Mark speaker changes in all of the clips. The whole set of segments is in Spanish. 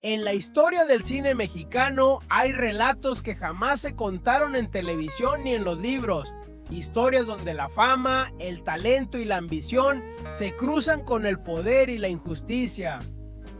Speaker 1: En la historia del cine mexicano hay relatos que jamás se contaron en televisión ni en los libros. Historias donde la fama, el talento y la ambición se cruzan con el poder y la injusticia.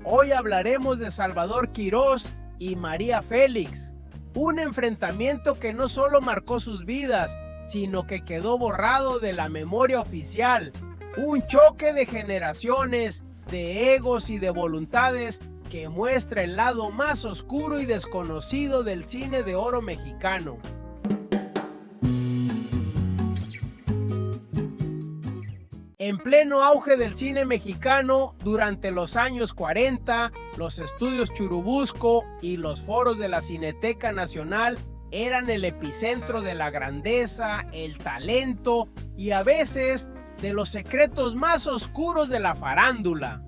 Speaker 1: Hoy hablaremos de Salvador Quirós y María Félix. Un enfrentamiento que no solo marcó sus vidas, sino que quedó borrado de la memoria oficial. Un choque de generaciones, de egos y de voluntades que muestra el lado más oscuro y desconocido del cine de oro mexicano. En pleno auge del cine mexicano, durante los años 40, los estudios Churubusco y los foros de la Cineteca Nacional eran el epicentro de la grandeza, el talento y a veces de los secretos más oscuros de la farándula.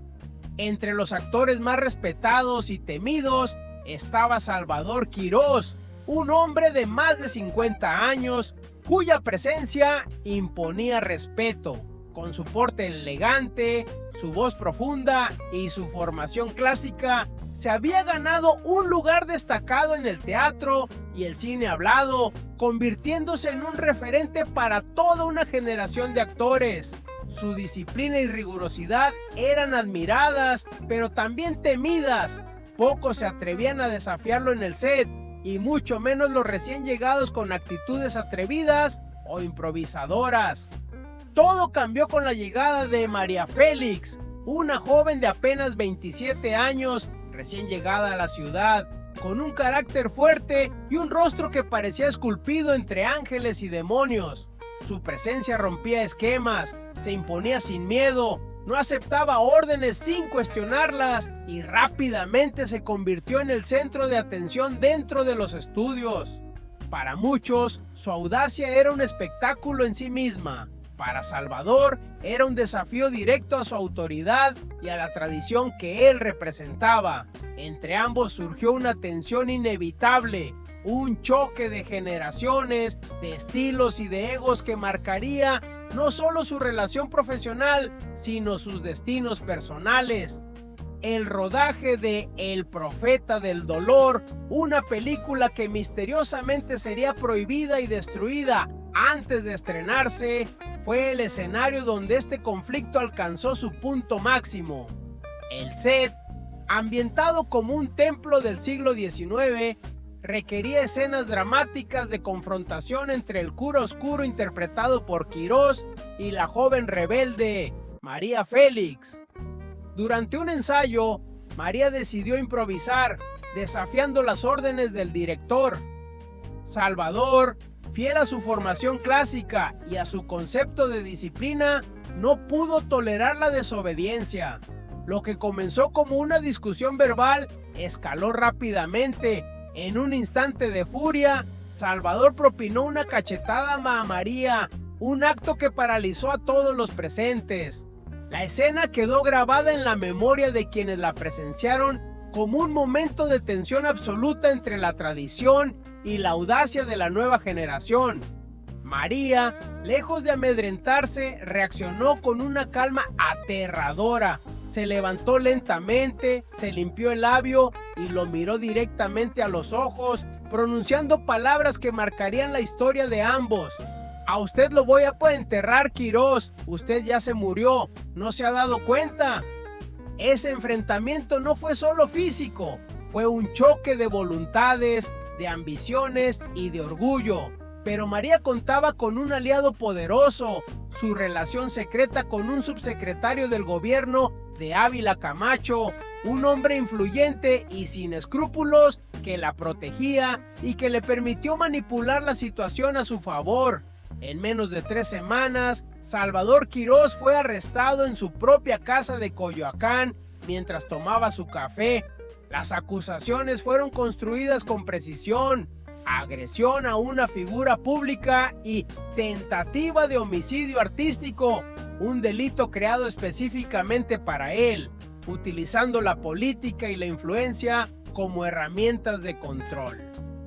Speaker 1: Entre los actores más respetados y temidos estaba Salvador Quirós, un hombre de más de 50 años cuya presencia imponía respeto. Con su porte elegante, su voz profunda y su formación clásica, se había ganado un lugar destacado en el teatro y el cine hablado, convirtiéndose en un referente para toda una generación de actores. Su disciplina y rigurosidad eran admiradas, pero también temidas. Pocos se atrevían a desafiarlo en el set, y mucho menos los recién llegados con actitudes atrevidas o improvisadoras. Todo cambió con la llegada de María Félix, una joven de apenas 27 años, recién llegada a la ciudad, con un carácter fuerte y un rostro que parecía esculpido entre ángeles y demonios. Su presencia rompía esquemas, se imponía sin miedo, no aceptaba órdenes sin cuestionarlas y rápidamente se convirtió en el centro de atención dentro de los estudios. Para muchos, su audacia era un espectáculo en sí misma. Para Salvador, era un desafío directo a su autoridad y a la tradición que él representaba. Entre ambos surgió una tensión inevitable, un choque de generaciones, de estilos y de egos que marcaría no solo su relación profesional, sino sus destinos personales. El rodaje de El Profeta del Dolor, una película que misteriosamente sería prohibida y destruida antes de estrenarse, fue el escenario donde este conflicto alcanzó su punto máximo. El set, ambientado como un templo del siglo XIX, requería escenas dramáticas de confrontación entre el cura oscuro interpretado por Quirós y la joven rebelde, María Félix. Durante un ensayo, María decidió improvisar, desafiando las órdenes del director. Salvador, fiel a su formación clásica y a su concepto de disciplina, no pudo tolerar la desobediencia. Lo que comenzó como una discusión verbal escaló rápidamente. En un instante de furia, Salvador propinó una cachetada a María, un acto que paralizó a todos los presentes. La escena quedó grabada en la memoria de quienes la presenciaron como un momento de tensión absoluta entre la tradición y la audacia de la nueva generación. María, lejos de amedrentarse, reaccionó con una calma aterradora. Se levantó lentamente, se limpió el labio y lo miró directamente a los ojos, pronunciando palabras que marcarían la historia de ambos. A usted lo voy a enterrar, Quirós. Usted ya se murió. ¿No se ha dado cuenta? Ese enfrentamiento no fue solo físico, fue un choque de voluntades, de ambiciones y de orgullo. Pero María contaba con un aliado poderoso, su relación secreta con un subsecretario del gobierno de Ávila Camacho, un hombre influyente y sin escrúpulos que la protegía y que le permitió manipular la situación a su favor. En menos de 3 semanas, Salvador Quirós fue arrestado en su propia casa de Coyoacán mientras tomaba su café. Las acusaciones fueron construidas con precisión: agresión a una figura pública y tentativa de homicidio artístico, un delito creado específicamente para él, utilizando la política y la influencia como herramientas de control.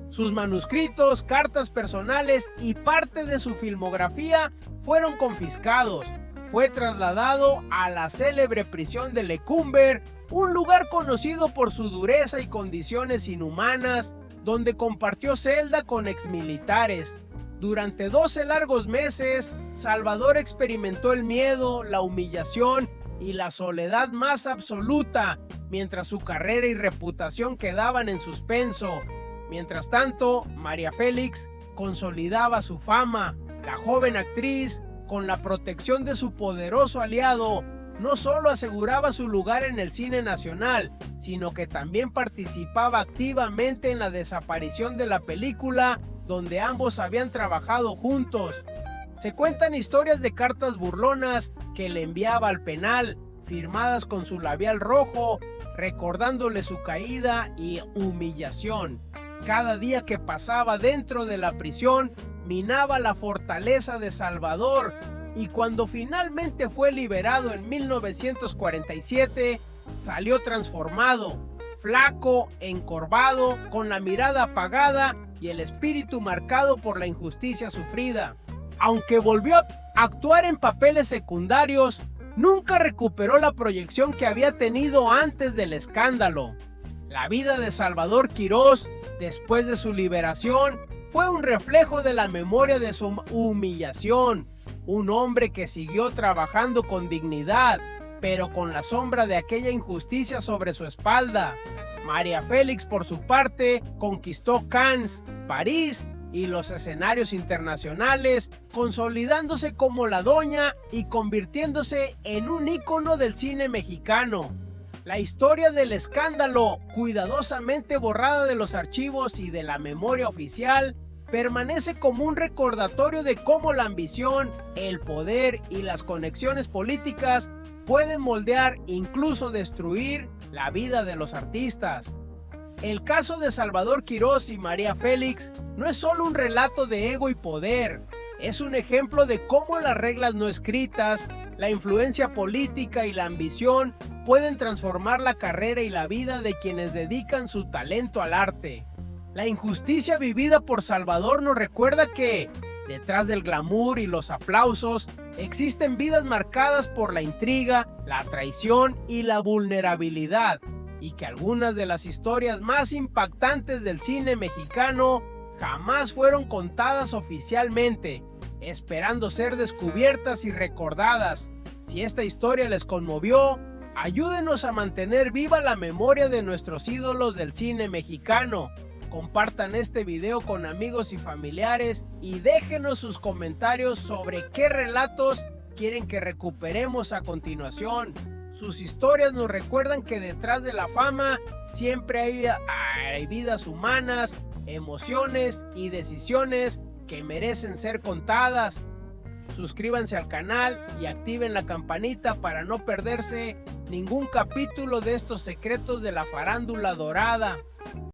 Speaker 1: Sus manuscritos, cartas personales y parte de su filmografía fueron confiscados. Fue trasladado a la célebre prisión de Lecumber un lugar conocido por su dureza y condiciones inhumanas, donde compartió celda con exmilitares. Durante 12 largos meses, Salvador experimentó el miedo, la humillación y la soledad más absoluta, mientras su carrera y reputación quedaban en suspenso. Mientras tanto, María Félix consolidaba su fama. La joven actriz, con la protección de su poderoso aliado, no solo aseguraba su lugar en el cine nacional, sino que también participaba activamente en la desaparición de la película donde ambos habían trabajado juntos. Se cuentan historias de cartas burlonas que le enviaba al penal, firmadas con su labial rojo, recordándole su caída y humillación. Cada día que pasaba dentro de la prisión minaba la fortaleza de Salvador, y cuando finalmente fue liberado en 1947, salió transformado, flaco, encorvado, con la mirada apagada y el espíritu marcado por la injusticia sufrida. Aunque volvió a actuar en papeles secundarios, nunca recuperó la proyección que había tenido antes del escándalo. La vida de Salvador Quirós, después de su liberación, fue un reflejo de la memoria de su humillación. Un hombre que siguió trabajando con dignidad, pero con la sombra de aquella injusticia sobre su espalda. María Félix, por su parte, conquistó Cannes, París y los escenarios internacionales, consolidándose como la doña y convirtiéndose en un ícono del cine mexicano. La historia del escándalo, cuidadosamente borrada de los archivos y de la memoria oficial, permanece como un recordatorio de cómo la ambición, el poder y las conexiones políticas pueden moldear, incluso destruir, la vida de los artistas. El caso de Salvador Quirós y María Félix no es solo un relato de ego y poder, es un ejemplo de cómo las reglas no escritas, la influencia política y la ambición pueden transformar la carrera y la vida de quienes dedican su talento al arte. La injusticia vivida por Salvador nos recuerda que, detrás del glamour y los aplausos, existen vidas marcadas por la intriga, la traición y la vulnerabilidad, y que algunas de las historias más impactantes del cine mexicano jamás fueron contadas oficialmente, esperando ser descubiertas y recordadas. Si esta historia les conmovió, ayúdenos a mantener viva la memoria de nuestros ídolos del cine mexicano. Compartan este video con amigos y familiares y déjenos sus comentarios sobre qué relatos quieren que recuperemos a continuación. Sus historias nos recuerdan que detrás de la fama siempre hay vidas humanas, emociones y decisiones que merecen ser contadas. Suscríbanse al canal y activen la campanita para no perderse ningún capítulo de estos secretos de la farándula dorada.